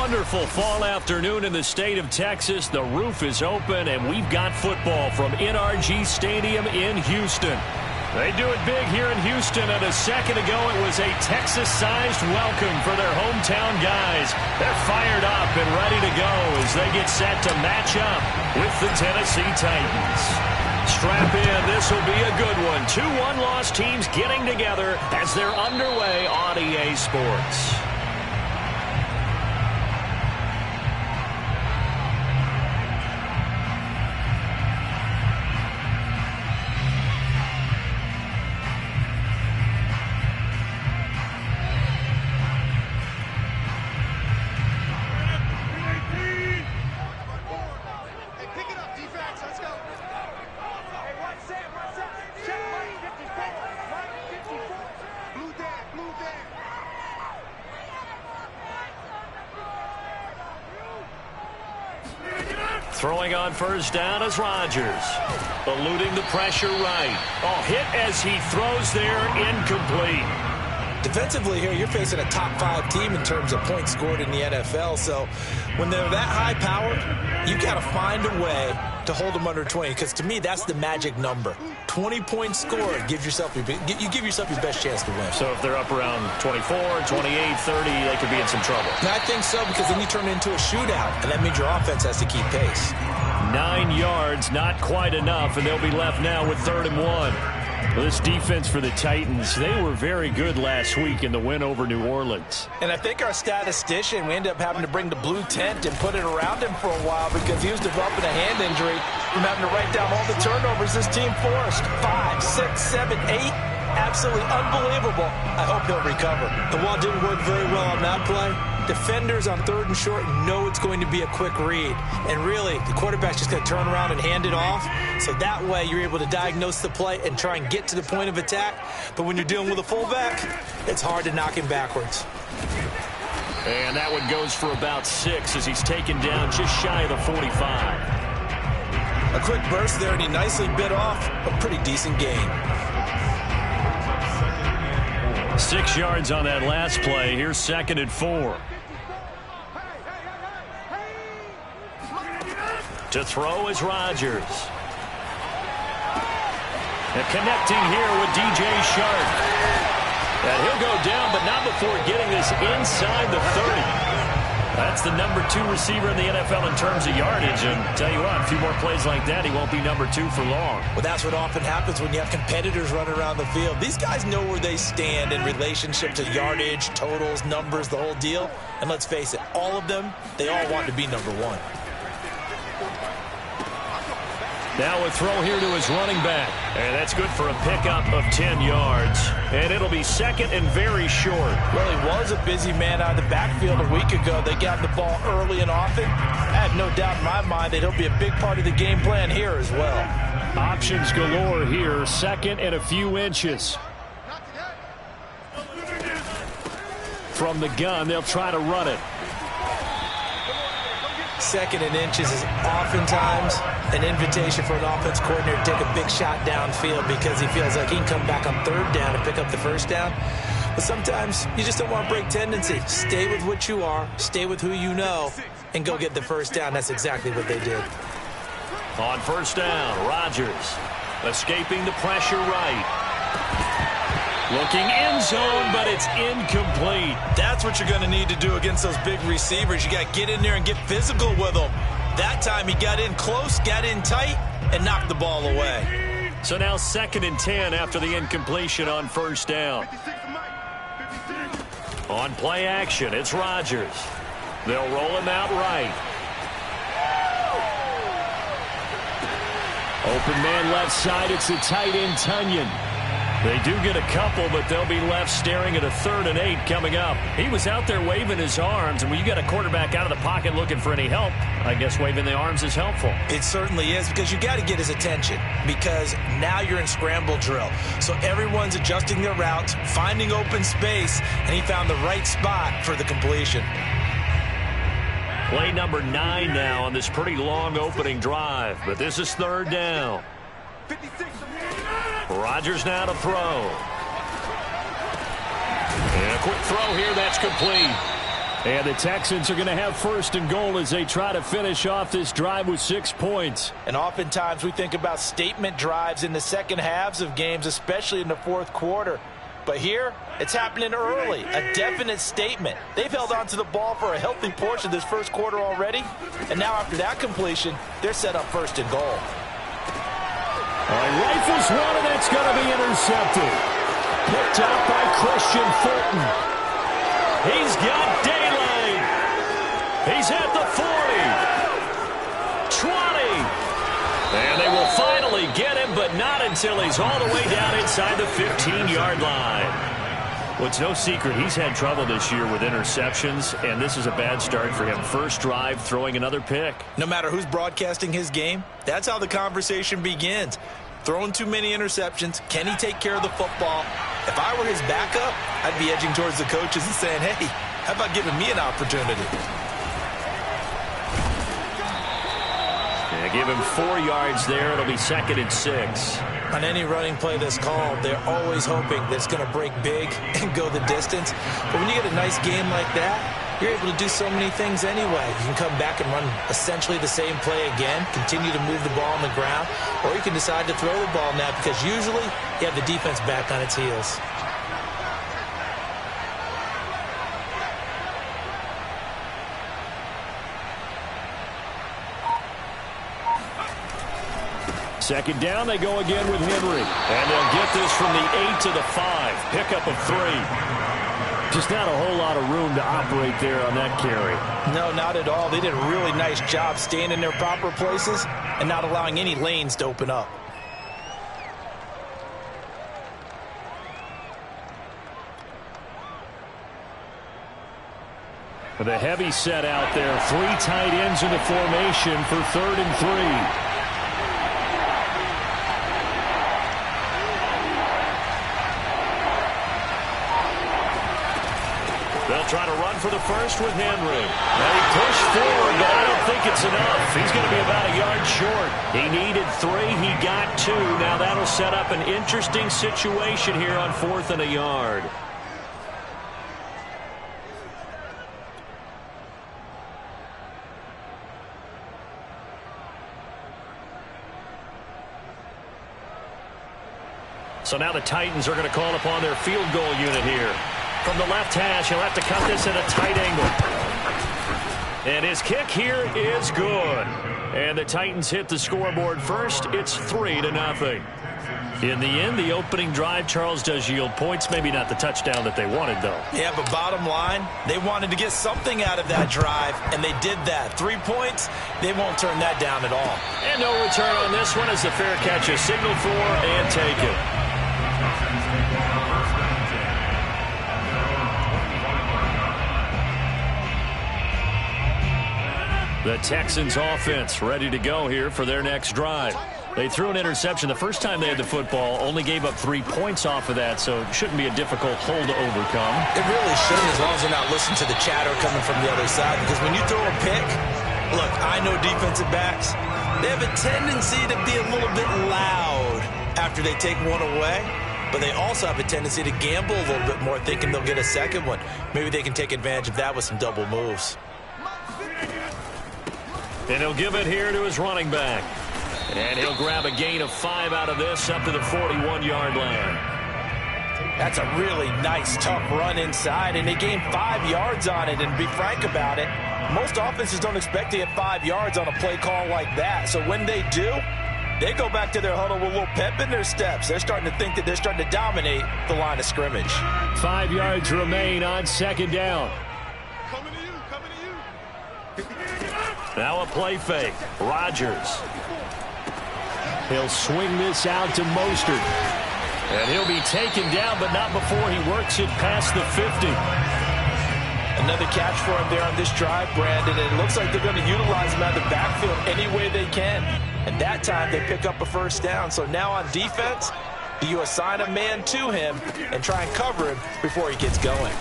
wonderful fall afternoon in the state of Texas. The roof is open, and we've got football from NRG Stadium in Houston. They do it big here in Houston, and a second ago it was a Texas-sized welcome for their hometown guys. They're fired up and ready to go as they get set to match up with the Tennessee Titans. Strap in, this will be a good one. Two one-loss teams getting together as they're underway on EA Sports. Throwing on first down is Rodgers. Eluding the pressure right. Oh, hit as he throws there, incomplete. Defensively here, you're facing a top 5 team in terms of points scored in the NFL. So when they're that high powered, you got to find a way to hold them under 20. Because to me, that's the magic number. 20 points scored gives yourself you give yourself your best chance to win. So if they're up around 24, 28, 30, they could be in some trouble. And I think so, because then you turn it into a shootout, and that means your offense has to keep pace. 9 yards, not quite enough, and they'll be left now with 3rd and 1. This defense for the Titans, they were very good last week in the win over New Orleans. And I think our statistician, we ended up having to bring the blue tent and put it around him for a while because he was developing a hand injury from having to write down all the turnovers this team forced. 5, 6, 7, 8. Absolutely unbelievable. I hope he'll recover. The wall didn't work very well on that play. Defenders on 3rd and short know it's going to be a quick read. And really, the quarterback's just going to turn around and hand it off. So that way, you're able to diagnose the play and try and get to the point of attack. But when you're dealing with a fullback, it's hard to knock him backwards. And that one goes for about 6 as he's taken down just shy of the 45. A quick burst there, and he nicely bit off a pretty decent gain. 6 yards on that last play. Here's 2nd and 4. To throw is Rodgers. And connecting here with DJ Shark. And he'll go down, but not before getting this inside the 30. That's the number 2 receiver in the NFL in terms of yardage. And tell you what, a few more plays like that, he won't be number 2 for long. Well, that's what often happens when you have competitors running around the field. These guys know where they stand in relationship to yardage, totals, numbers, the whole deal. And let's face it, all of them, they all want to be number 1. Now a throw here to his running back. And that's good for a pickup of 10 yards. And it'll be 2nd and very short. Well, he was a busy man out of the backfield a week ago. They got the ball early and often. I have no doubt in my mind that he'll be a big part of the game plan here as well. Options galore here. 2nd and a few inches. From the gun, they'll try to run it. 2nd and inches is oftentimes an invitation for an offense coordinator to take a big shot downfield because he feels like he can come back on 3rd down and pick up the 1st down. But sometimes you just don't want to break tendency. Stay with what you are, stay with who you know, and go get the 1st down. That's exactly what they did. On 1st down, Rodgers escaping the pressure right. Looking end zone, but it's incomplete. That's what you're going to need to do against those big receivers. You got to get in there and get physical with them. That time he got in close, got in tight, and knocked the ball away. So now 2nd and 10 after the incompletion on 1st down. On play action, it's Rodgers. They'll roll him out right. Open man left side, it's the tight end Tunyon. They do get a couple, but they'll be left staring at a 3rd and 8 coming up. He was out there waving his arms, and when you got a quarterback out of the pocket looking for any help, I guess waving the arms is helpful. It certainly is, because you got to get his attention, because now you're in scramble drill. So everyone's adjusting their routes, finding open space, and he found the right spot for the completion. Play number 9 now on this pretty long opening drive, but this is 3rd down. Rodgers now to throw. And a quick throw here, that's complete. And the Texans are going to have first and goal as they try to finish off this drive with 6 points. And oftentimes we think about statement drives in the second halves of games, especially in the fourth quarter. But here, it's happening early, a definite statement. They've held on to the ball for a healthy portion of this first quarter already. And now after that completion, they're set up first and goal. Rifles one, and it's going to be intercepted. Picked up by Christian Fulton. He's got daylight. He's at the 40. 20. And they will finally get him, but not until he's all the way down inside the 15-yard line. Well, it's no secret he's had trouble this year with interceptions, and this is a bad start for him. First drive, throwing another pick. No matter who's broadcasting his game, that's how the conversation begins. Throwing too many interceptions. Can he take care of the football? If I were his backup, I'd be edging towards the coaches and saying, hey, how about giving me an opportunity? Yeah, give him 4 yards there. It'll be 2nd and 6. On any running play that's called, they're always hoping that it's going to break big and go the distance. But when you get a nice game like that, you're able to do so many things anyway. You can come back and run essentially the same play again, continue to move the ball on the ground, or you can decide to throw the ball now because usually you have the defense back on its heels. Second down, they go again with Henry. And they'll get this from the 8 to the 5. Pickup of 3. Just not a whole lot of room to operate there on that carry. No, not at all. They did a really nice job staying in their proper places and not allowing any lanes to open up. With a heavy set out there, 3 tight ends in the formation for 3rd and 3. They'll try to run for the first with Henry. They push forward, but I don't think it's enough. He's going to be about a yard short. He needed 3. He got 2. Now that'll set up an interesting situation here on 4th and a yard. So now the Titans are going to call upon their field goal unit here. From the left hash, he'll have to cut this at a tight angle. And his kick here is good. And the Titans hit the scoreboard first. It's 3-0. In the end, the opening drive, Charles, does yield points. Maybe not the touchdown that they wanted, though. Yeah, but bottom line, they wanted to get something out of that drive, and they did that. 3 points, they won't turn that down at all. And no return on this one as the fair catch is signaled for and taken. The Texans offense ready to go here for their next drive. They threw an interception the first time they had the football, only gave up 3 points off of that, so it shouldn't be a difficult hole to overcome. It really shouldn't, as long as they're not listening to the chatter coming from the other side, because when you throw a pick, look, I know defensive backs, they have a tendency to be a little bit loud after they take one away, but they also have a tendency to gamble a little bit more, thinking they'll get a second one. Maybe they can take advantage of that with some double moves. And he'll give it here to his running back. And he'll grab a gain of 5 out of this up to the 41-yard line. That's a really nice, tough run inside, and they gained 5 yards on it. And to be frank about it, most offenses don't expect to get 5 yards on a play call like that. So when they do, they go back to their huddle with a little pep in their steps. They're starting to think that they're starting to dominate the line of scrimmage. 5 yards remain on second down. Coming to you, coming to you. Now a play fake. Rodgers. He'll swing this out to Mostert. And he'll be taken down, but not before he works it past the 50. Another catch for him there on this drive, Brandon. And it looks like they're going to utilize him out of the backfield any way they can. And that time they pick up a first down. So now on defense, do you assign a man to him and try and cover him before he gets going?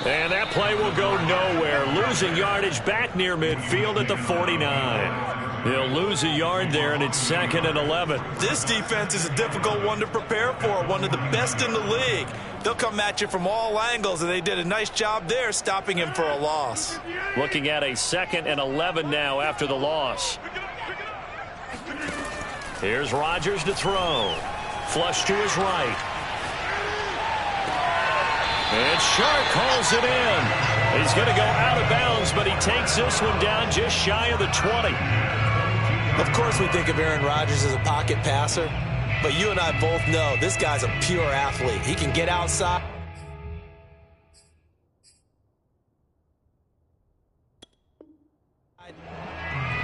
And that play will go nowhere. Losing yardage back near midfield at the 49. He'll lose a yard there, and it's 2nd and 11. This defense is a difficult one to prepare for, one of the best in the league. They'll come at you from all angles, and they did a nice job there stopping him for a loss. Looking at a 2nd and 11 now after the loss. Here's Rodgers to throw. Flush to his right. And Shark calls it in. He's going to go out of bounds, but he takes this one down just shy of the 20. Of course we think of Aaron Rodgers as a pocket passer, but you and I both know this guy's a pure athlete. He can get outside.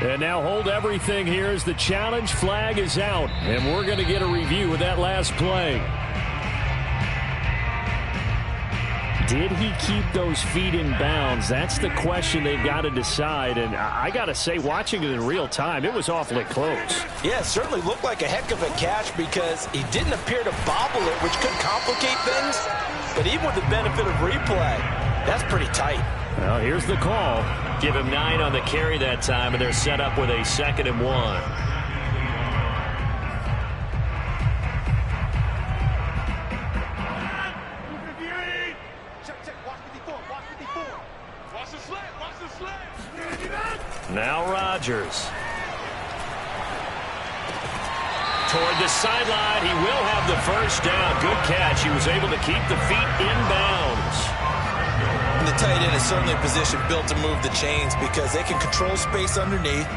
And now hold everything here as the challenge flag is out. And we're going to get a review of that last play. Did he keep those feet in bounds? That's the question they've got to decide. And I got to say, watching it in real time, it was awfully close. Yeah, it certainly looked like a heck of a catch because he didn't appear to bobble it, which could complicate things. But even with the benefit of replay, that's pretty tight. Well, here's the call. Give him 9 on the carry that time, and they're set up with a 2nd and 1. Now Rodgers. Toward the sideline, he will have the first down. Good catch. He was able to keep the feet in bounds. And the tight end is certainly a position built to move the chains because they can control space underneath.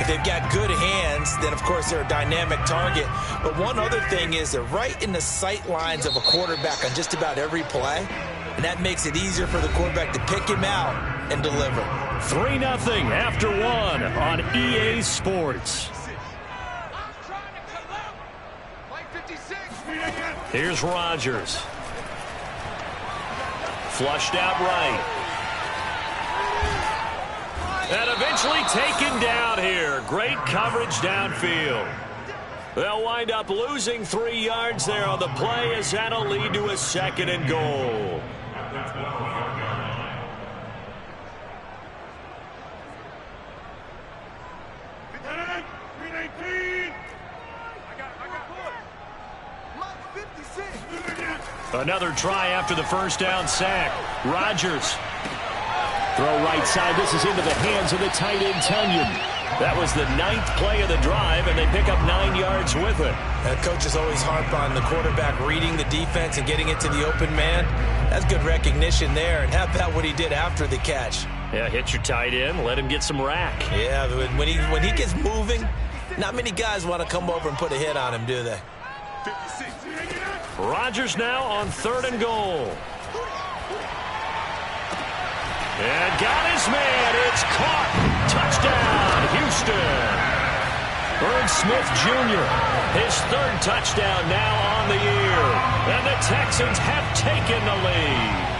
If they've got good hands, then of course they're a dynamic target. But one other thing is they're right in the sight lines of a quarterback on just about every play. And that makes it easier for the quarterback to pick him out and deliver. 3-0 after 1 on EA Sports. Here's Rodgers. Flushed out right. And eventually taken down here. Great coverage downfield. They'll wind up losing 3 yards there on the play as that'll lead to a 2nd and goal. Another try after the first down sack. Rodgers. Throw right side. This is into the hands of the tight end, Tunyon. That was the 9th play of the drive, and they pick up 9 yards with it. Coaches always harp on the quarterback reading the defense and getting it to the open man. That's good recognition there, and how about what he did after the catch? Yeah, hit your tight end, let him get some rack. Yeah, when he gets moving, not many guys want to come over and put a hit on him, do they? Rodgers now on 3rd and goal. And got his man. It's caught. Touchdown, Houston. Irv Smith Jr., his 3rd touchdown now on the year. And the Texans have taken the lead.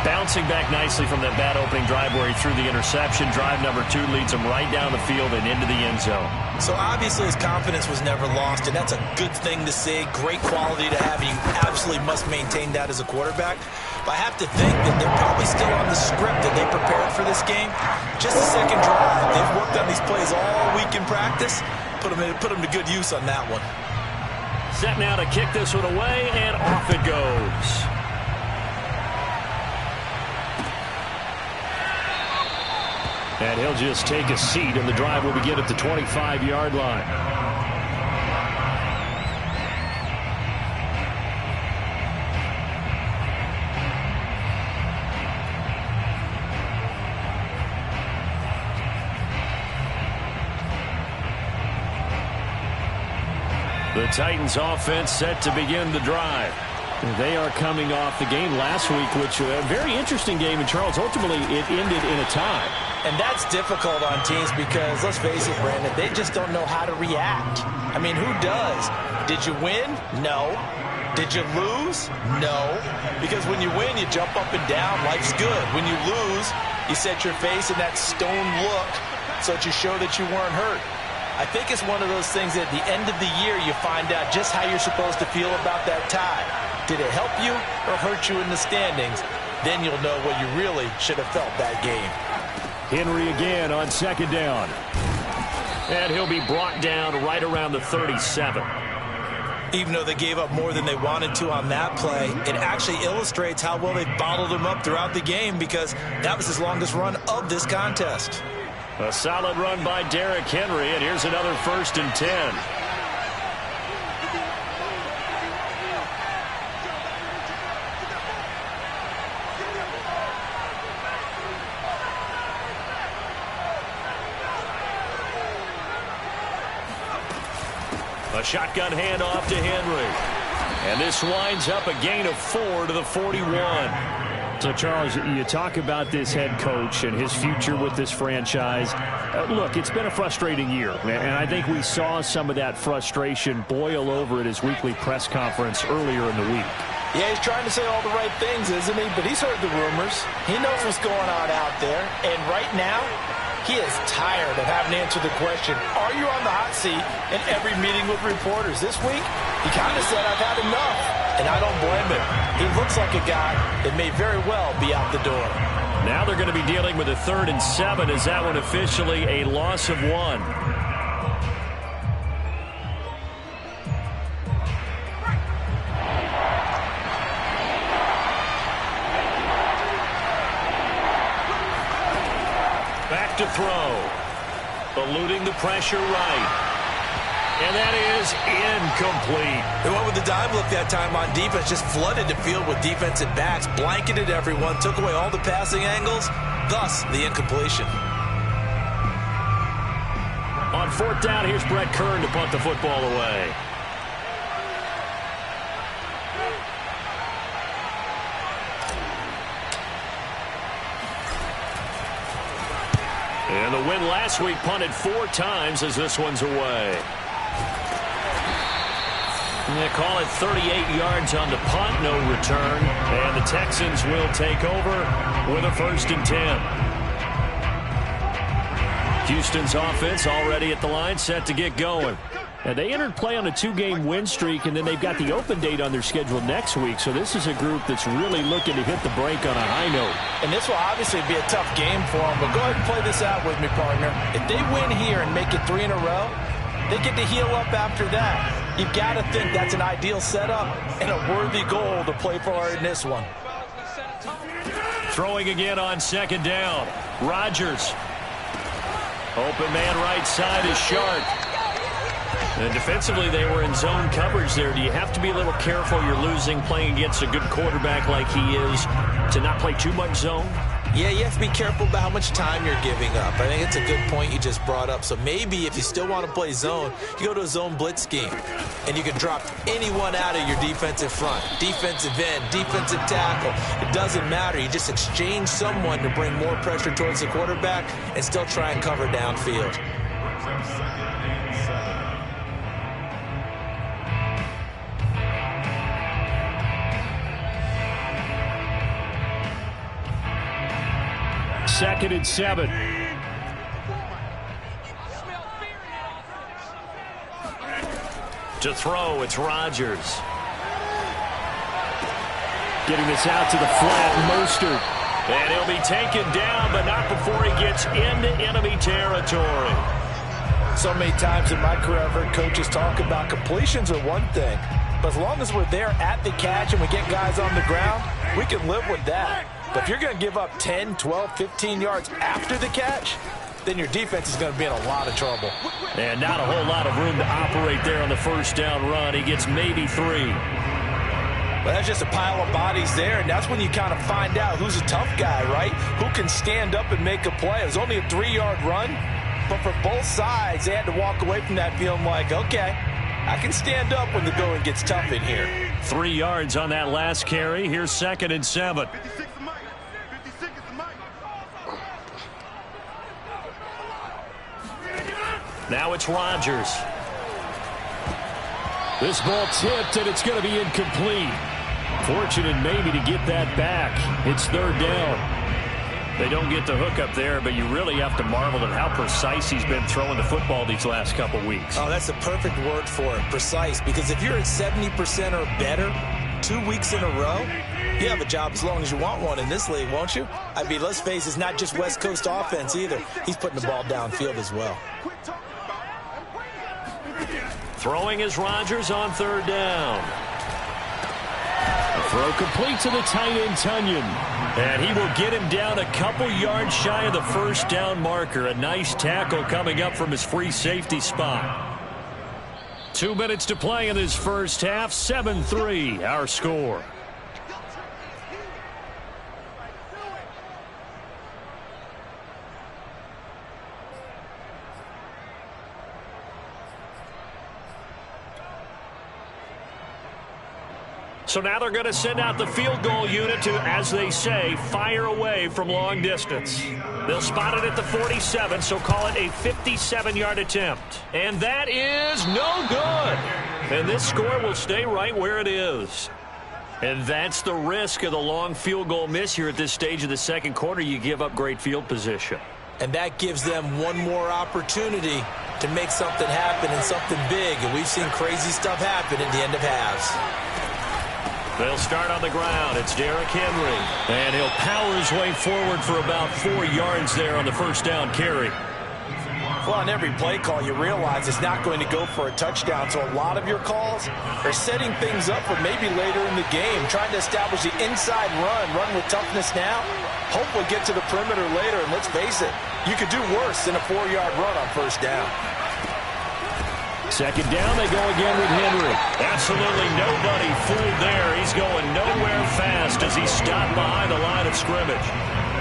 Bouncing back nicely from that bad opening drive where he threw the interception. Drive number 2 leads him right down the field and into the end zone. So obviously his confidence was never lost, and that's a good thing to see. Great quality to have. You absolutely must maintain that as a quarterback. But I have to think that they're probably still on the script that they prepared for this game. Just a 2nd drive. They've worked on these plays all week in practice. Put them to good use on that one. Set now to kick this one away, and off it goes. And he'll just take a seat, and the drive will begin at the 25-yard line. The Titans offense set to begin the drive. They are coming off the game last week, which was a very interesting game in Charles. Ultimately, it ended in a tie. And that's difficult on teams because, let's face it, Brandon, they just don't know how to react. I mean, who does? Did you win? No. Did you lose? No. Because when you win, you jump up and down. Life's good. When you lose, you set your face in that stone look so that you show that you weren't hurt. I think it's one of those things that at the end of the year, you find out just how you're supposed to feel about that tie. Did it help you or hurt you in the standings? Then you'll know what you really should have felt that game. Henry again on 2nd down. And he'll be brought down right around the 37. Even though they gave up more than they wanted to on that play, it actually illustrates how well they bottled him up throughout the game, because that was his longest run of this contest. A solid run by Derrick Henry, and here's another 1st and 10. A shotgun handoff to Henry. And this winds up a gain of 4 to the 41. So, Charles, you talk about this head coach and his future with this franchise. Look, it's been a frustrating year, and I think we saw some of that frustration boil over at his weekly press conference earlier in the week. Yeah, he's trying to say all the right things, isn't he? But he's heard the rumors. He knows what's going on out there. And right now, he is tired of having to answer the question, are you on the hot seat, in every meeting with reporters. This week, he kind of said, I've had enough. And I don't blame him. He looks like a guy that may very well be out the door. Now they're going to be dealing with a 3rd and 7. Is that one officially a loss of 1? Back to throw. Eluding the pressure right. And that is incomplete. They went with the dime look that time on defense, just flooded the field with defensive backs, blanketed everyone, took away all the passing angles, thus the incompletion. On 4th down, here's Brett Kern to punt the football away. And the win last week punted 4 times as this one's away. They call it 38 yards on the punt, no return. And the Texans will take over with a 1st and 10. Houston's offense already at the line, set to get going. And they entered play on a 2-game win streak, and then they've got the open date on their schedule next week. So this is a group that's really looking to hit the break on a high note. And this will obviously be a tough game for them, but go ahead and play this out with me, partner. If they win here and make it 3 in a row, they get to heal up after that. You've got to think that's an ideal setup and a worthy goal to play for in this one. Throwing again on 2nd down. Rodgers. Open man right side is Sharp. And defensively, they were in zone coverage there. Do you have to be a little careful? You're losing playing against a good quarterback like he is to not play too much zone? Yeah, you have to be careful about how much time you're giving up. I think it's a good point you just brought up. So maybe if you still want to play zone, you go to a zone blitz scheme. And you can drop anyone out of your defensive front. Defensive end, defensive tackle. It doesn't matter. You just exchange someone to bring more pressure towards the quarterback and still try and cover downfield. Second and 7. To throw, it's Rodgers. Getting this out to the flat, Mostert. And he'll be taken down, but not before he gets into enemy territory. So many times in my career, I've heard coaches talk about completions are one thing. But as long as we're there at the catch and we get guys on the ground, we can live with that. But if you're going to give up 10, 12, 15 yards after the catch, then your defense is going to be in a lot of trouble. And not a whole lot of room to operate there on the 1st down run. He gets maybe 3. But that's just a pile of bodies there, and that's when you kind of find out who's a tough guy, right? Who can stand up and make a play. It was only a 3-yard run, but for both sides, they had to walk away from that feeling like, okay, I can stand up when the going gets tough in here. 3 yards on that last carry. Here's 2nd and 7. Now it's Rodgers. This ball tipped, and it's going to be incomplete. Fortunate maybe to get that back. It's 3rd down. They don't get the hook up there, but you really have to marvel at how precise he's been throwing the football these last couple weeks. Oh, that's the perfect word for it, precise, because if you're at 70% or better 2 weeks in a row, you have a job as long as you want one in this league, won't you? I mean, let's face it, it's not just West Coast offense either. He's putting the ball downfield as well. Throwing is Rodgers on third down. The throw complete to the tight end, Tunyon. And he will get him down a couple yards shy of the first down marker. A nice tackle coming up from his free safety spot. 2 minutes to play in this first half. 7-3 our score. So now they're going to send out the field goal unit to, as they say, fire away from long distance. They'll spot it at the 47, so call it a 57-yard attempt. And that is no good. And this score will stay right where it is. And that's the risk of the long field goal miss here at this stage of the second quarter. You give up great field position. And that gives them one more opportunity to make something happen and something big. And we've seen crazy stuff happen at the end of halves. They'll start on the ground. It's Derrick Henry. And he'll power his way forward for about 4 yards there on the first down carry. Well, on every play call, you realize it's not going to go for a touchdown. So a lot of your calls are setting things up for maybe later in the game, trying to establish the inside run with toughness now. Hopefully get to the perimeter later. And let's face it, you could do worse than a 4-yard run on first down. Second down, they go again with Henry. Absolutely nobody fooled there. He's going nowhere fast as he's stopped behind the line of scrimmage.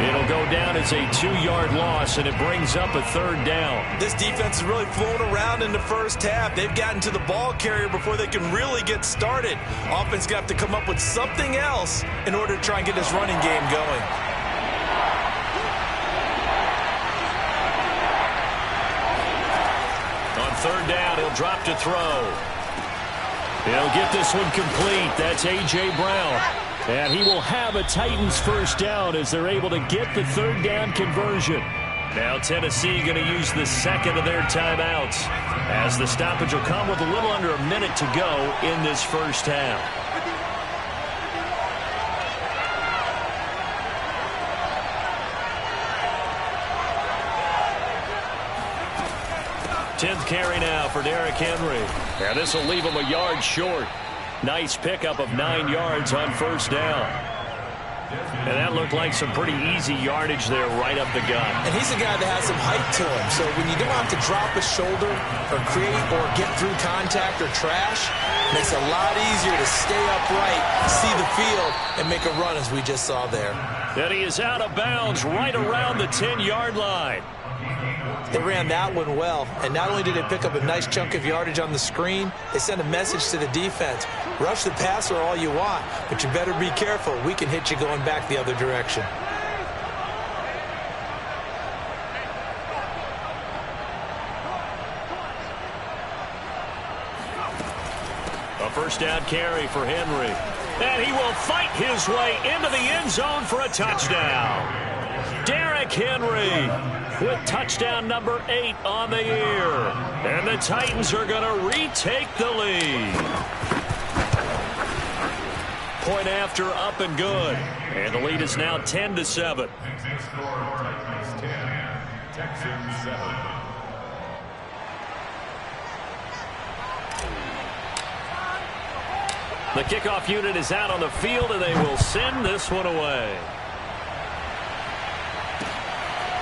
It'll go down as a 2-yard loss, and it brings up a third down. This defense is really flown around in the first half. They've gotten to the ball carrier before they can really get started. Offense got to come up with something else in order to try and get this running game going. On third down, he'll drop to throw. He'll get this one complete. That's A.J. Brown. And he will have a Titans first down as they're able to get the third down conversion. Now Tennessee going to use the second of their timeouts as the stoppage will come with a little under a minute to go in this first half. Tenth carry now for Derrick Henry. And this will leave him a yard short. Nice pickup of 9 yards on first down. And that looked like some pretty easy yardage there right up the gut. And he's a guy that has some height to him. So when you don't have to drop a shoulder or create or get through contact or trash, it makes it a lot easier to stay upright, see the field, and make a run as we just saw there. And he is out of bounds right around the 10-yard line. They ran that one well, and not only did they pick up a nice chunk of yardage on the screen, they sent a message to the defense. Rush the passer all you want, but you better be careful. We can hit you going back the other direction. A first down carry for Henry. And he will fight his way into the end zone for a touchdown. Derrick Henry with touchdown number 8 on the year. And the Titans are going to retake the lead. Point after, up and good. And the lead is now 10-7. Texans 7. The kickoff unit is out on the field, and they will send this one away.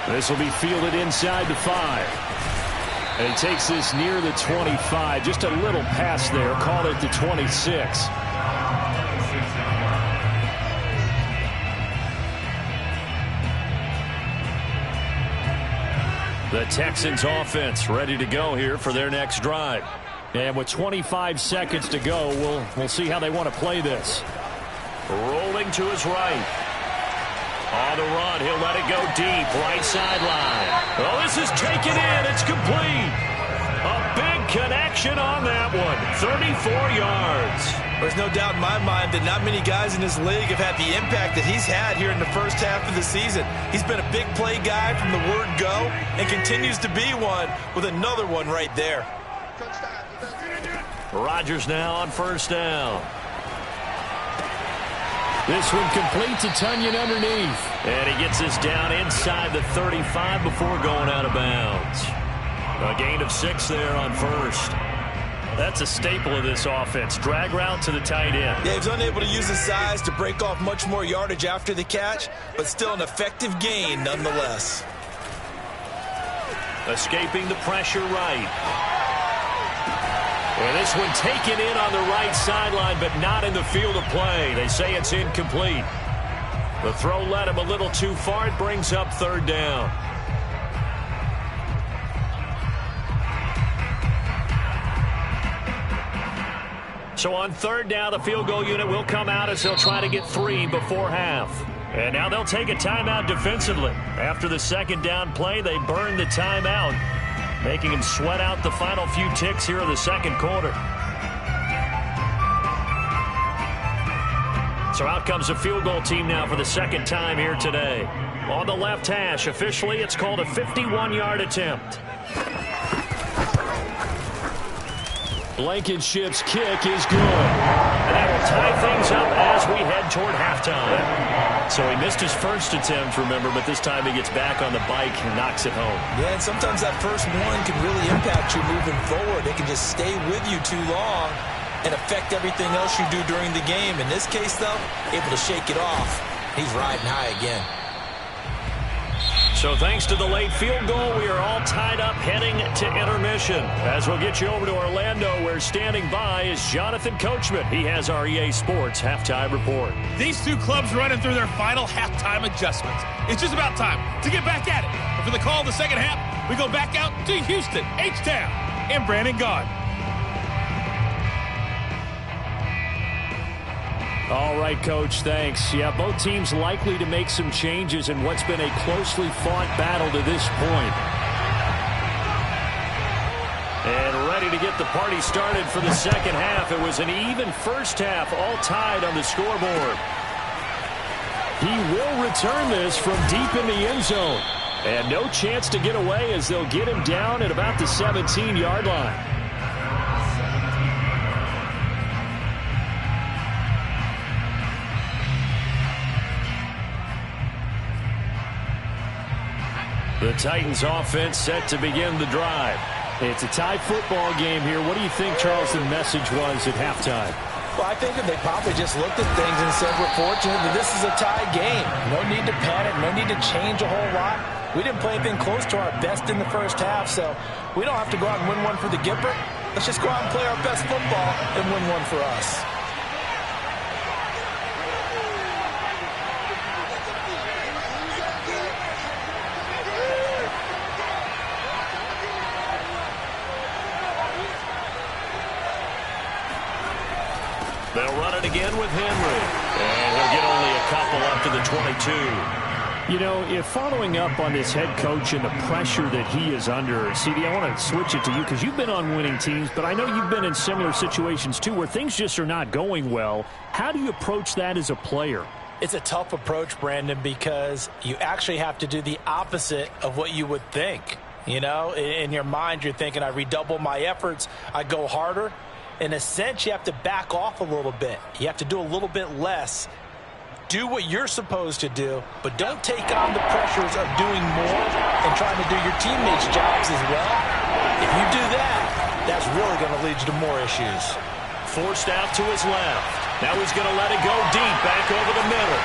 This will be fielded inside the 5. And he takes this near the 25. Just a little pass there. Call it the 26. The Texans offense ready to go here for their next drive. And with 25 seconds to go, we'll see how they want to play this. Rolling to his right. On the run, he'll let it go deep, right sideline. Oh, this is taken in. It's complete. A big connection on that one. 34 yards. There's no doubt in my mind that not many guys in this league have had the impact that he's had here in the first half of the season. He's been a big play guy from the word go and continues to be one with another one right there. Rodgers now on first down. This one complete to Tunyon underneath. And he gets this down inside the 35 before going out of bounds. A gain of 6 there on first. That's a staple of this offense. Drag route to the tight end. Yeah, he's unable to use his size to break off much more yardage after the catch, but still an effective gain nonetheless. Escaping the pressure right. And this one taken in on the right sideline, but not in the field of play. They say it's incomplete. The throw led him a little too far. It brings up third down. So on third down, the field goal unit will come out as they'll try to get 3 before half. And now they'll take a timeout defensively. After the second down play, they burn the timeout, making them sweat out the final few ticks here in the second quarter. So out comes the field goal team now for the second time here today. On the left hash, officially, it's called a 51-yard attempt. Blankenship's kick is good. And that will tie things up as we head toward halftime. So he missed his first attempt, remember, but this time he gets back on the bike and knocks it home. Yeah, and sometimes that first one can really impact you moving forward. It can just stay with you too long and affect everything else you do during the game. In this case, though, able to shake it off. He's riding high again. So thanks to the late field goal, we are all tied up heading to intermission. As we'll get you over to Orlando, where standing by is Jonathan Coachman. He has our EA Sports halftime report. These two clubs running through their final halftime adjustments. It's just about time to get back at it. And for the call of the second half, we go back out to Houston, H-Town, and Brandon Gaudin. All right, Coach, thanks. Yeah, both teams likely to make some changes in what's been a closely fought battle to this point. And ready to get the party started for the second half. It was an even first half, all tied on the scoreboard. He will return this from deep in the end zone. And no chance to get away as they'll get him down at about the 17-yard line. The Titans offense set to begin the drive. It's a tie football game here. What do you think, Charles, the message was at halftime? Well, I think that they probably just looked at things and said, we're fortunate that this is a tie game. No need to panic, no need to change a whole lot. We didn't play anything close to our best in the first half, so we don't have to go out and win one for the Gipper. Let's just go out and play our best football and win one for us. They'll run it again with Henry. And he'll get only a couple up to the 22. You know, if following up on this head coach and the pressure that he is under, CD, I want to switch it to you because you've been on winning teams, but I know you've been in similar situations too where things just are not going well. How do you approach that as a player? It's a tough approach, Brandon, because you actually have to do the opposite of what you would think. You know, in your mind, you're thinking, I redouble my efforts, I go harder. In a sense, you have to back off a little bit. You have to do a little bit less. Do what you're supposed to do, but don't take on the pressures of doing more and trying to do your teammates' jobs as well. If you do that, that's really going to lead you to more issues. Forced out to his left. Now he's going to let it go deep, back over the middle.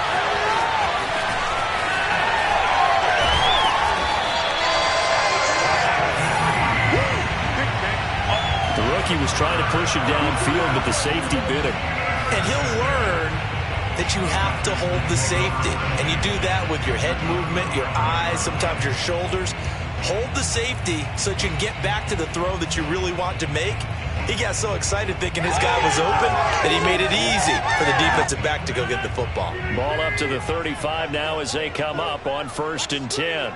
He was trying to push it downfield, but the safety bit him. And he'll learn that you have to hold the safety. And you do that with your head movement, your eyes, sometimes your shoulders. Hold the safety so that you can get back to the throw that you really want to make. He got so excited thinking his guy was open that he made it easy for the defensive back to go get the football. Ball up to the 35 now as they come up on 1st and 10.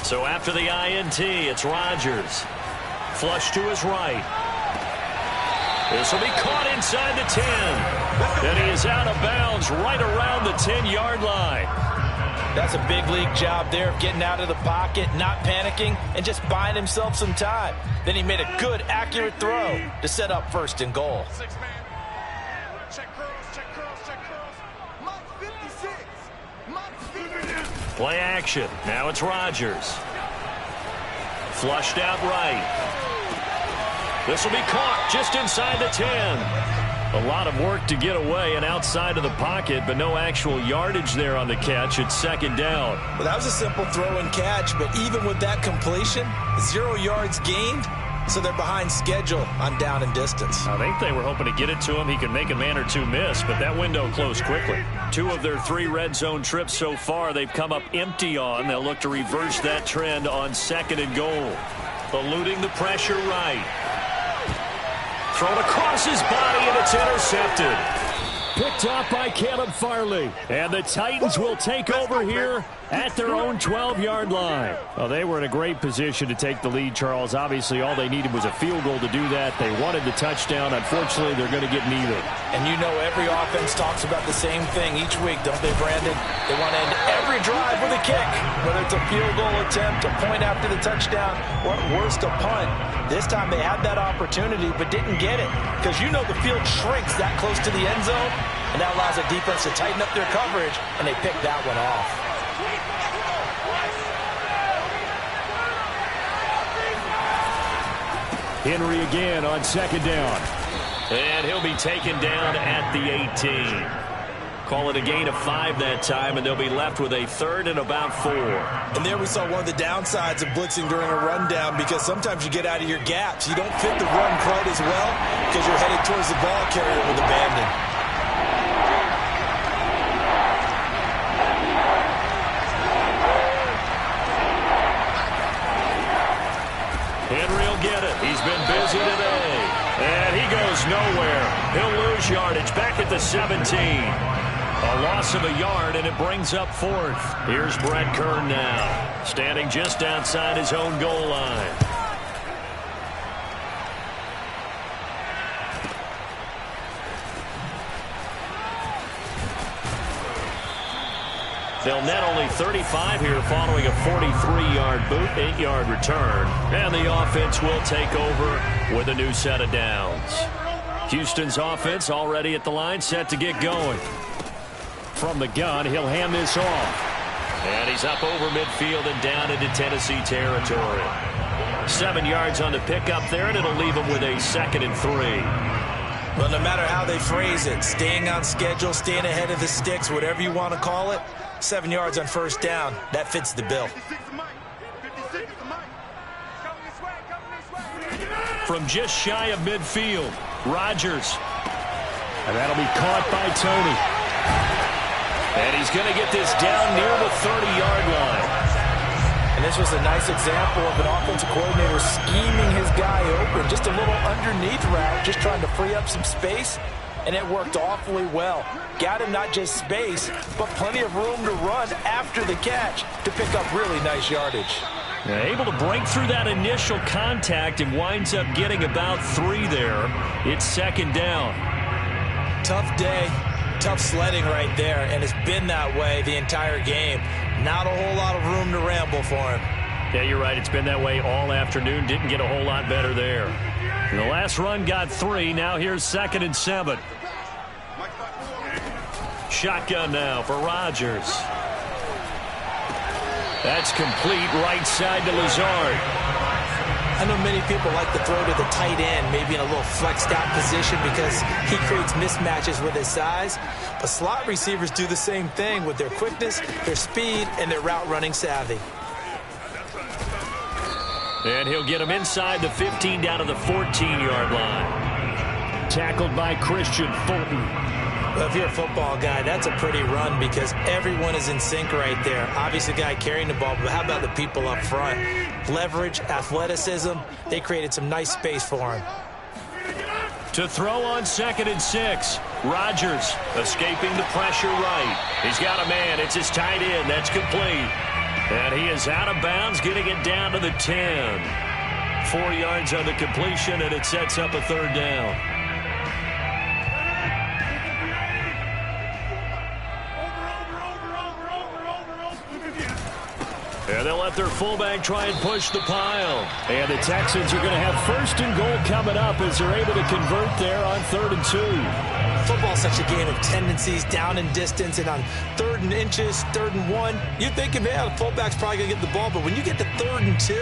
So after the INT, it's Rodgers. Flush to his right. This will be caught inside the 10. And he is out of bounds right around the 10-yard line. That's a big league job there of getting out of the pocket, not panicking, and just buying himself some time. Then he made a good, accurate throw to set up 1st and goal. Play action. Now it's Rodgers. Flushed out right. This will be caught just inside the 10. A lot of work to get away and outside of the pocket, but no actual yardage there on the catch. It's second down. Well, that was a simple throw and catch, but even with that completion, 0 yards gained, so they're behind schedule on down and distance. I think they were hoping to get it to him. He could make a man or two miss, but that window closed quickly. 2 of their 3 red zone trips so far they've come up empty on. They'll look to reverse that trend on second and goal. Eluding the pressure right. Thrown across his body, and it's intercepted. Picked off by Caleb Farley. And the Titans will take over here at their own 12-yard line. Well, they were in a great position to take the lead, Charles. Obviously, all they needed was a field goal to do that. They wanted the touchdown. Unfortunately, they're going to get neither. And you know every offense talks about the same thing each week, don't they, Brandon? They want to end every drive with a kick, whether it's a field goal attempt, a point after the touchdown, or at worst, a punt. This time they had that opportunity but didn't get it because you know the field shrinks that close to the end zone, and that allows the defense to tighten up their coverage, and they picked that one off. Henry again on second down. And he'll be taken down at the 18. Call it a gain of 5 that time, and they'll be left with a 3rd and about 4. And there we saw one of the downsides of blitzing during a rundown because sometimes you get out of your gaps. You don't fit the run quite as well because you're headed towards the ball carrier with abandon. Henry will get it. He's been busy today. And he goes nowhere. He'll lose yardage back at the 17. A loss of a yard, and it brings up 4th. Here's Brett Kern now, standing just outside his own goal line. They'll net only 35 here following a 43-yard boot, 8-yard return. And the offense will take over with a new set of downs. Houston's offense already at the line, set to get going. From the gun, he'll hand this off. And he's up over midfield and down into Tennessee territory. 7 yards on the pickup there, and it'll leave him with a 2nd and 3. Well, no matter how they phrase it, staying on schedule, staying ahead of the sticks, whatever you want to call it, 7 yards on first down, that fits the bill. From just shy of midfield, Rodgers. And that'll be caught by Tony. And he's going to get this down near the 30-yard line. And this was a nice example of an offensive coordinator scheming his guy open. Just a little underneath route, just trying to free up some space. And it worked awfully well. Got him not just space, but plenty of room to run after the catch to pick up really nice yardage. Yeah, able to break through that initial contact and winds up getting about 3 there. It's second down. Tough day. Tough sledding right there, and it's been that way the entire game. Not a whole lot of room to ramble for him. Yeah, you're right. It's been that way all afternoon. Didn't get a whole lot better there. And the last run got 3. Now here's 2nd and 7. Shotgun now for Rodgers. That's complete right side to Lazard. I know many people like to throw to the tight end, maybe in a little flexed out position because he creates mismatches with his size. But slot receivers do the same thing with their quickness, their speed, and their route running savvy. And he'll get him inside the 15 down to the 14-yard line. Tackled by Christian Fulton. Well, if you're a football guy, that's a pretty run because everyone is in sync right there. Obviously, the guy carrying the ball, but how about the people up front? Leverage, athleticism, they created some nice space for him. To throw on 2nd and 6. Rodgers escaping the pressure right. He's got a man. It's his tight end. That's complete. And he is out of bounds, getting it down to the 10. 4 yards on the completion, and it sets up a 3rd down. And they'll let their fullback try and push the pile. And the Texans are going to have 1st and goal coming up as they're able to convert there on 3rd and 2. Football's such a game of tendencies, down and distance, and on 3rd and inches, 3rd and 1, you think, man, the fullback's probably going to get the ball, but when you get to 3rd and 2,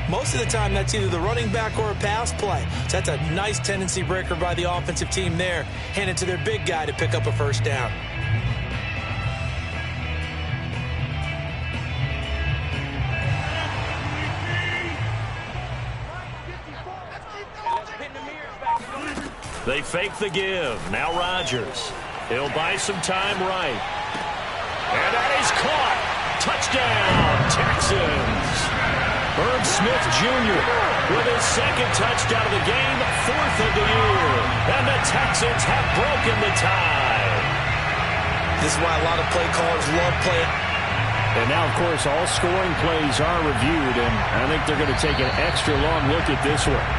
Most of the time, that's either the running back or a pass play. So that's a nice tendency breaker by the offensive team there. Hand it to their big guy to pick up a first down. They fake the give. Now Rodgers. He'll buy some time right. And that is caught. Touchdown, Texans. Herb Smith Jr. with his second touchdown of the game, 4th of the year. And the Texans have broken the tie. This is why a lot of play callers love playing. And now, of course, all scoring plays are reviewed, and I think they're going to take an extra long look at this one.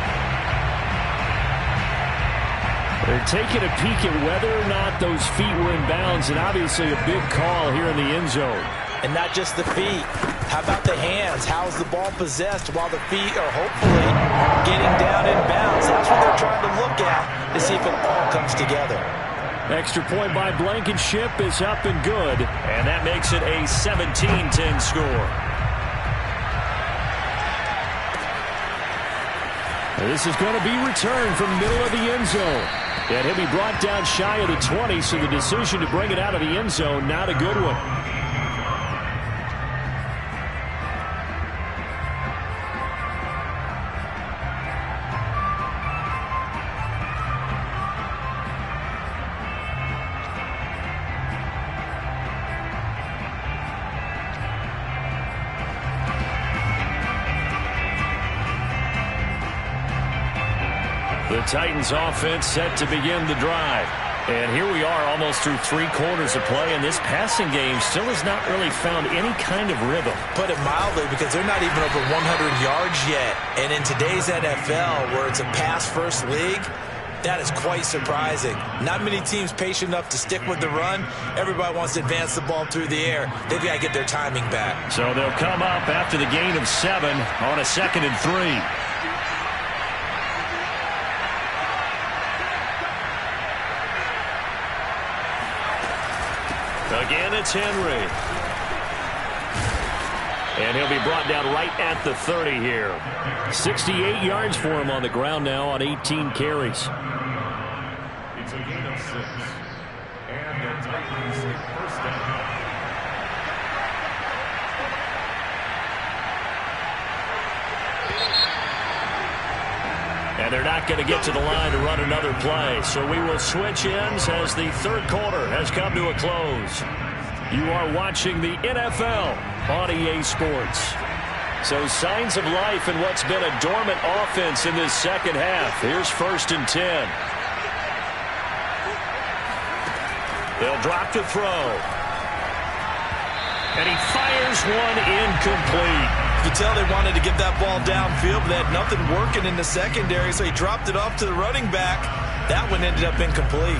They're taking a peek at whether or not those feet were in bounds, and obviously a big call here in the end zone. And not just the feet. How about the hands? How's the ball possessed while the feet are hopefully getting down in bounds? That's what they're trying to look at to see if it all comes together. Extra point by Blankenship is up and good, and that makes it a 17-10 score. This is going to be returned from the middle of the end zone. And he'll be brought down shy of the 20, so the decision to bring it out of the end zone, not a good one. The Titans offense set to begin the drive. And here we are almost through 3 quarters of play, and this passing game still has not really found any kind of rhythm. Put it mildly, because they're not even over 100 yards yet. And in today's NFL, where it's a pass-first league, that is quite surprising. Not many teams patient enough to stick with the run. Everybody wants to advance the ball through the air. They've got to get their timing back. So they'll come up after the gain of 7 on a 2nd and 3. Again, it's Henry. And he'll be brought down right at the 30 here. 68 yards for him on the ground now on 18 carries. It's a gain of 6. And the Titans take first down. And they're not going to get to the line to run another play. So we will switch ends as the 3rd quarter has come to a close. You are watching the NFL on EA Sports. So signs of life in what's been a dormant offense in this second half. Here's 1st and 10. They'll drop to throw. And he fires one incomplete. You could tell they wanted to get that ball downfield, but they had nothing working in the secondary, so he dropped it off to the running back. That one ended up incomplete.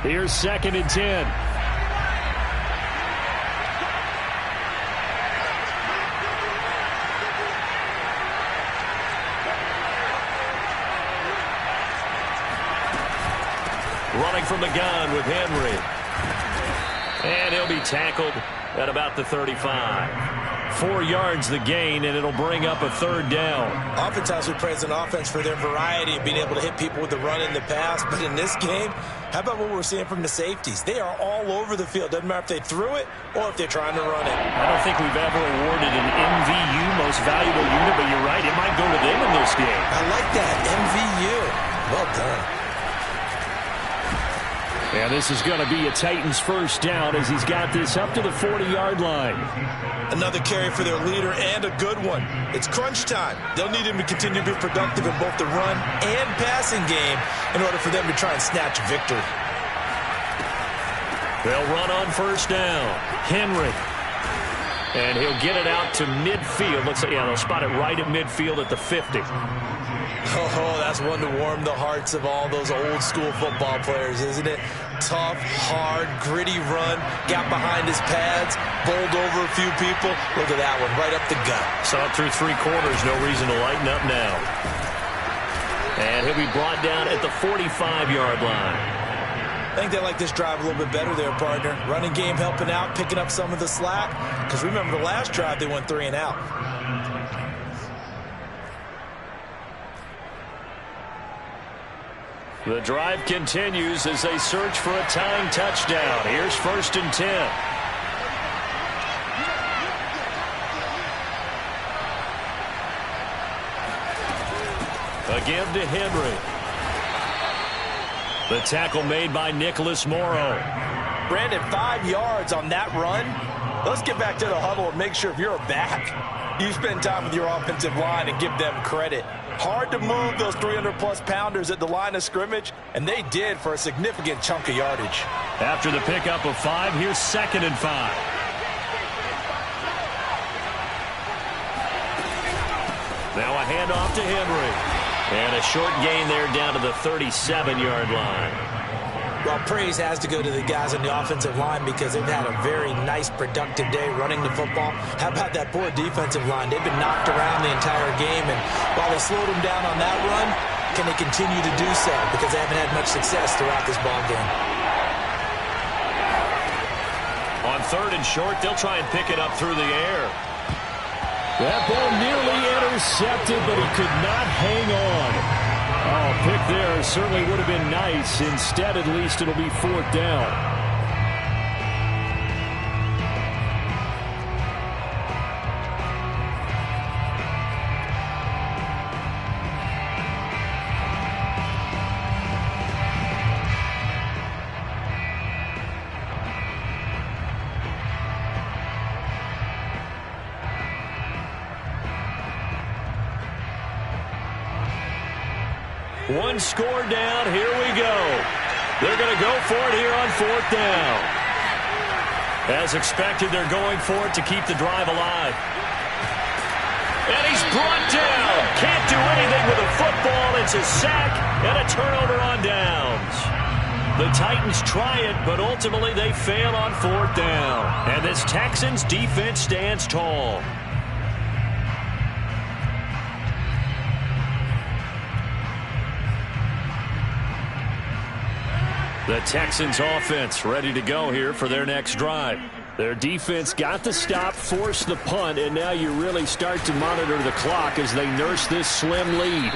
Here's 2nd and 10. Running from the gun with Henry. And he'll be tackled at about the 35. 4 yards the gain, and it'll bring up a 3rd down. Oftentimes we praise an offense for their variety of being able to hit people with the run in the pass. But in this game, how about what we're seeing from the safeties? They are all over the field. Doesn't matter if they threw it or if they're trying to run it. I don't think we've ever awarded an MVU, most valuable unit, but you're right. It might go to them in this game. I like that. MVU. Well done. And this is going to be a Titans first down as he's got this up to the 40-yard line. Another carry for their leader and a good one. It's crunch time. They'll need him to continue to be productive in both the run and passing game in order for them to try and snatch a victory. They'll run on first down. Henry. And he'll get it out to midfield. Let's say, yeah, they'll spot it right at midfield at the 50. Oh, that's one to warm the hearts of all those old-school football players, isn't it? Tough, hard, gritty run, got behind his pads, bowled over a few people. Look at that one, right up the gut. Saw it through 3 quarters, no reason to lighten up now. And he'll be brought down at the 45-yard line. I think they like this drive a little bit better there, partner. Running game helping out, picking up some of the slack. Because remember the last drive, they went 3 and out. The drive continues as they search for a tying touchdown. Here's 1st and 10. A give to Henry. The tackle made by Nicholas Morrow. Brandon, 5 yards on that run. Let's get back to the huddle and make sure if you're a back, you spend time with your offensive line and give them credit. Hard to move those 300-plus pounders at the line of scrimmage, and they did for a significant chunk of yardage. After the pickup of 5, here's 2nd and 5. Now a handoff to Henry. And a short gain there down to the 37-yard line. Well, praise has to go to the guys on the offensive line because they've had a very nice, productive day running the football. How about that poor defensive line? They've been knocked around the entire game, and while they slowed them down on that run, can they continue to do so? Because they haven't had much success throughout this ball game. On 3rd and short, they'll try and pick it up through the air. That ball nearly intercepted, but he could not hang on. Oh, pick there certainly would have been nice. Instead, at least, it'll be 4th down. One score down. Here we go. They're going to go for it here on 4th down. As expected, they're going for it to keep the drive alive. And he's brought down. Can't do anything with a football. It's a sack and a turnover on downs. The Titans try it, but ultimately they fail on 4th down. And this Texans defense stands tall. The Texans offense ready to go here for their next drive. Their defense got the stop, forced the punt, and now you really start to monitor the clock as they nurse this slim lead.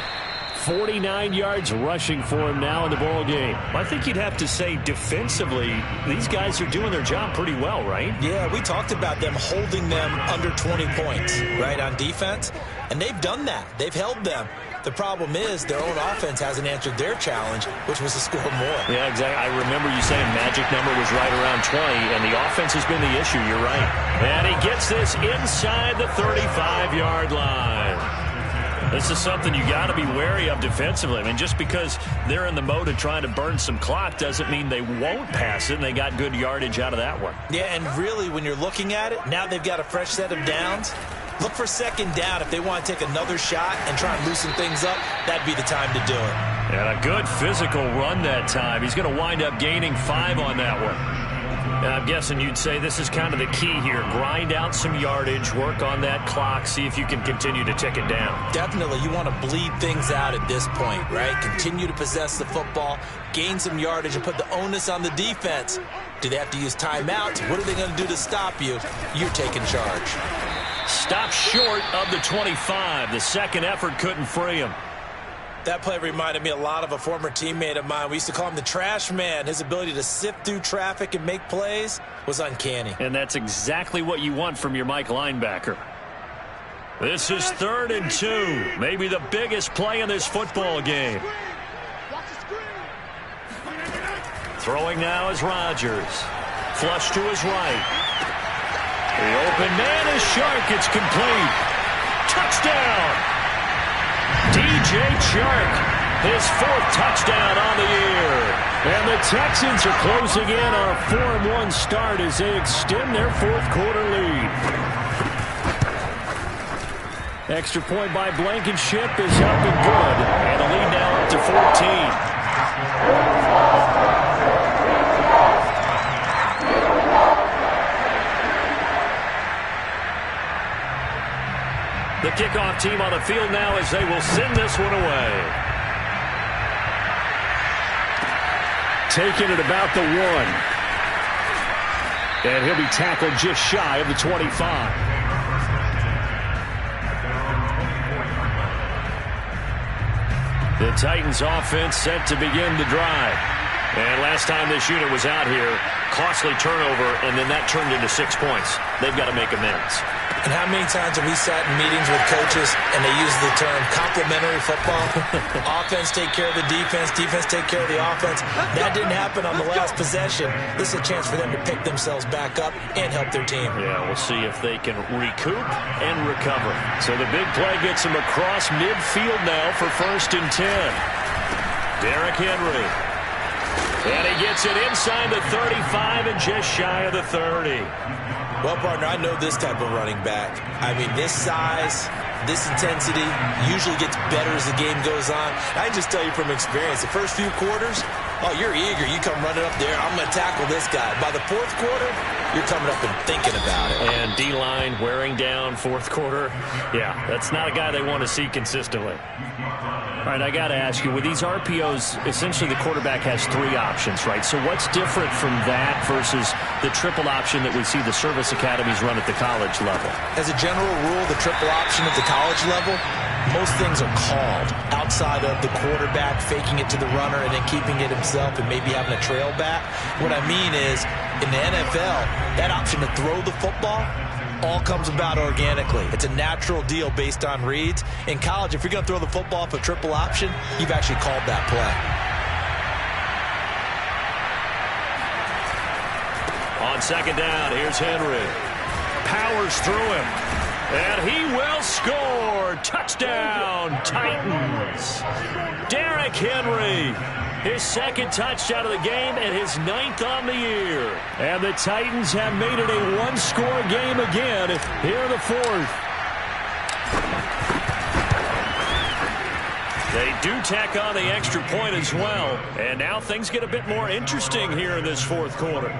49 yards rushing for him now in the ball game. I think you'd have to say defensively, these guys are doing their job pretty well, right? Yeah, we talked about them holding them under 20 points, right, on defense. And they've done that. They've held them. The problem is their own offense hasn't answered their challenge, which was to score more. Yeah, exactly. I remember you saying magic number was right around 20, and the offense has been the issue. You're right. And he gets this inside the 35-yard line. This is something you got to be wary of defensively. I mean, just because they're in the mode of trying to burn some clock doesn't mean they won't pass it, and they got good yardage out of that one. Yeah, and really, when you're looking at it, now they've got a fresh set of downs. Look for 2nd down. If they want to take another shot and try and loosen things up, that'd be the time to do it. And a good physical run that time. He's going to wind up gaining 5 on that one. And I'm guessing you'd say this is kind of the key here. Grind out some yardage, work on that clock, see if you can continue to tick it down. Definitely. You want to bleed things out at this point, right? Continue to possess the football, gain some yardage, and put the onus on the defense. Do they have to use timeouts? What are they going to do to stop you? You're taking charge. Stopped short of the 25. The second effort couldn't free him. That play reminded me a lot of a former teammate of mine. We used to call him the trash man. His ability to sift through traffic and make plays was uncanny. And that's exactly what you want from your Mike linebacker. This is 3rd and 2. Maybe the biggest play in this football game. Throwing now is Rodgers. Flush to his right. The open man is Shark. It's complete. Touchdown. DJ Chark, his 4th touchdown on the year. And the Texans are closing in on a 4-1 start as they extend their 4th quarter lead. Extra point by Blankenship is up and good. And the lead now up to 14. The kickoff team on the field now as they will send this one away. taken at about the 1. And he'll be tackled just shy of the 25. The Titans offense set to begin the drive. And last time this unit was out here, costly turnover, and then that turned into 6 points. They've got to make amends. And how many times have we sat in meetings with coaches and they use the term complementary football? Offense take care of the defense, defense take care of the offense. That didn't happen on the last possession. This is a chance for them to pick themselves back up and help their team. Yeah, we'll see if they can recoup and recover. So the big play gets them across midfield now for 1st and 10. Derrick Henry. And he gets it inside the 35 and just shy of the 30. Well, partner, I know this type of running back. I mean, this size, this intensity usually gets better as the game goes on. I can just tell you from experience, the first few quarters, oh, you're eager. You come running up there, I'm going to tackle this guy. By the 4th quarter, you're coming up and thinking about it. And D-line wearing down 4th quarter. Yeah, that's not a guy they want to see consistently. All right, I got to ask you, with these RPOs, essentially the quarterback has 3 options, right? So what's different from that versus the triple option that we see the service academies run at the college level? As a general rule, the triple option at the college level, most things are called outside of the quarterback faking it to the runner and then keeping it himself and maybe having a trail back. What I mean is, in the NFL, that option to throw the football all comes about organically. It's a natural deal based on reads. In college, if you're going to throw the football for triple option, you've actually called that play. On 2nd down, here's Henry. Powers through him. And he will score. Touchdown, Titans. Derrick Henry. His 2nd touchdown of the game and his 9th on the year. And the Titans have made it a 1-score game again here in the 4th. They do tack on the extra point as well. And now things get a bit more interesting here in this 4th quarter.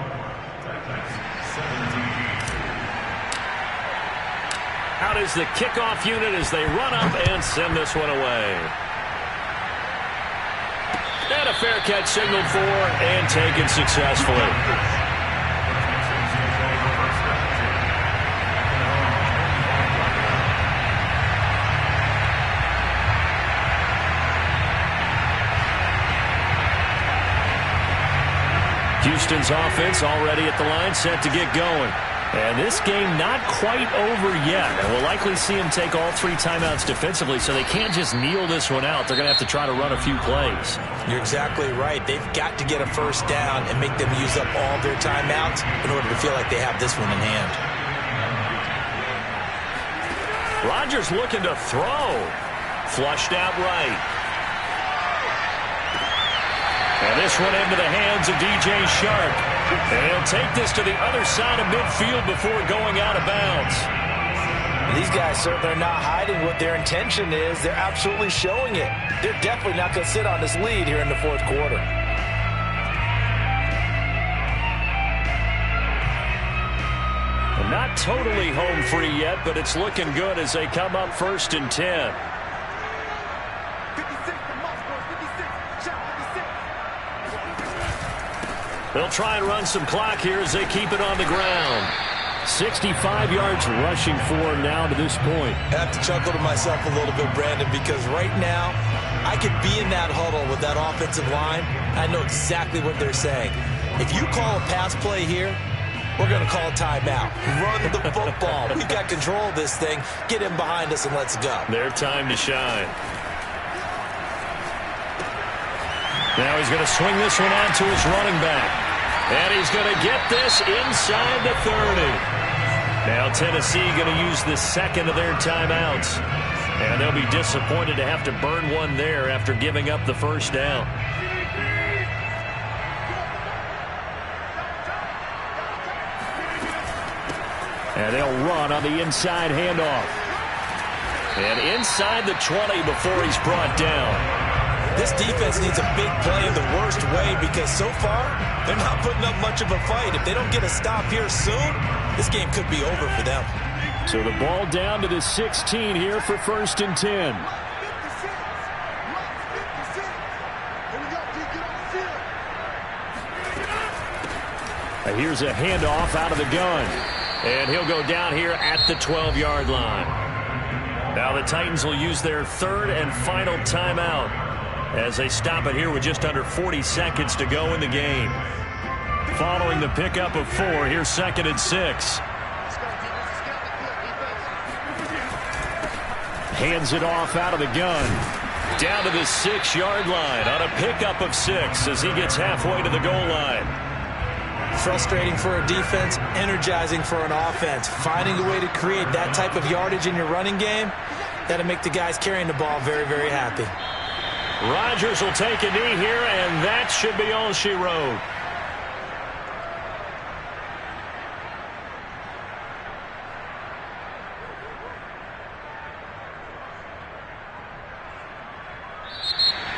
Out is the kickoff unit as they run up and send this one away. And a fair catch signaled for and taken successfully. Houston's offense already at the line, set to get going. And this game not quite over yet. And we'll likely see him take all 3 timeouts defensively, so they can't just kneel this one out. They're going to have to try to run a few plays. You're exactly right. They've got to get a 1st down and make them use up all their timeouts in order to feel like they have this one in hand. Rodgers looking to throw. Flushed out right. And this one into the hands of DJ Shark. And he'll take this to the other side of midfield before going out of bounds. These guys certainly are not hiding what their intention is. They're absolutely showing it. They're definitely not going to sit on this lead here in the 4th quarter. And not totally home free yet, but it's looking good as they come up 1st and 10. They'll try and run some clock here as they keep it on the ground. 65 yards rushing for him now to this point. I have to chuckle to myself a little bit, Brandon, because right now I could be in that huddle with that offensive line. I know exactly what they're saying. If you call a pass play here, we're going to call a timeout. Run the football. We've got control of this thing. Get him behind us and let's go. Their time to shine. Now he's going to swing this one on to his running back. And he's going to get this inside the 30. Now Tennessee going to use the 2nd of their timeouts. And they'll be disappointed to have to burn one there after giving up the 1st down. And they'll run on the inside handoff. And inside the 20 before he's brought down. This defense needs a big play in the worst way because so far, they're not putting up much of a fight. If they don't get a stop here soon, this game could be over for them. So the ball down to the 16 here for 1st and 10. Here's a handoff out of the gun. And he'll go down here at the 12-yard line. Now the Titans will use their third and final timeout as they stop it here with just under 40 seconds to go in the game. Following the pickup of 4, here's 2nd and 6. Hands it off out of the gun. Down to the 6-yard line on a pickup of 6 as he gets halfway to the goal line. Frustrating for a defense, energizing for an offense. Finding a way to create that type of yardage in your running game, that'll make the guys carrying the ball very, very happy. Rodgers will take a knee here, and that should be all she wrote.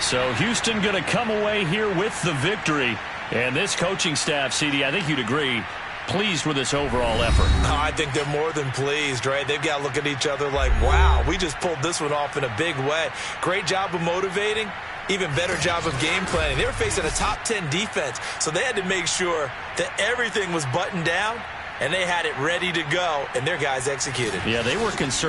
So Houston going to come away here with the victory. And this coaching staff, CD, I think you'd agree, pleased with this overall effort. I think they're more than pleased, right? They've got to look at each other like, wow, we just pulled this one off in a big way. Great job of motivating, even better job of game planning. They were facing a top 10 defense, so they had to make sure that everything was buttoned down, and they had it ready to go, and their guys executed. Yeah, they were concerned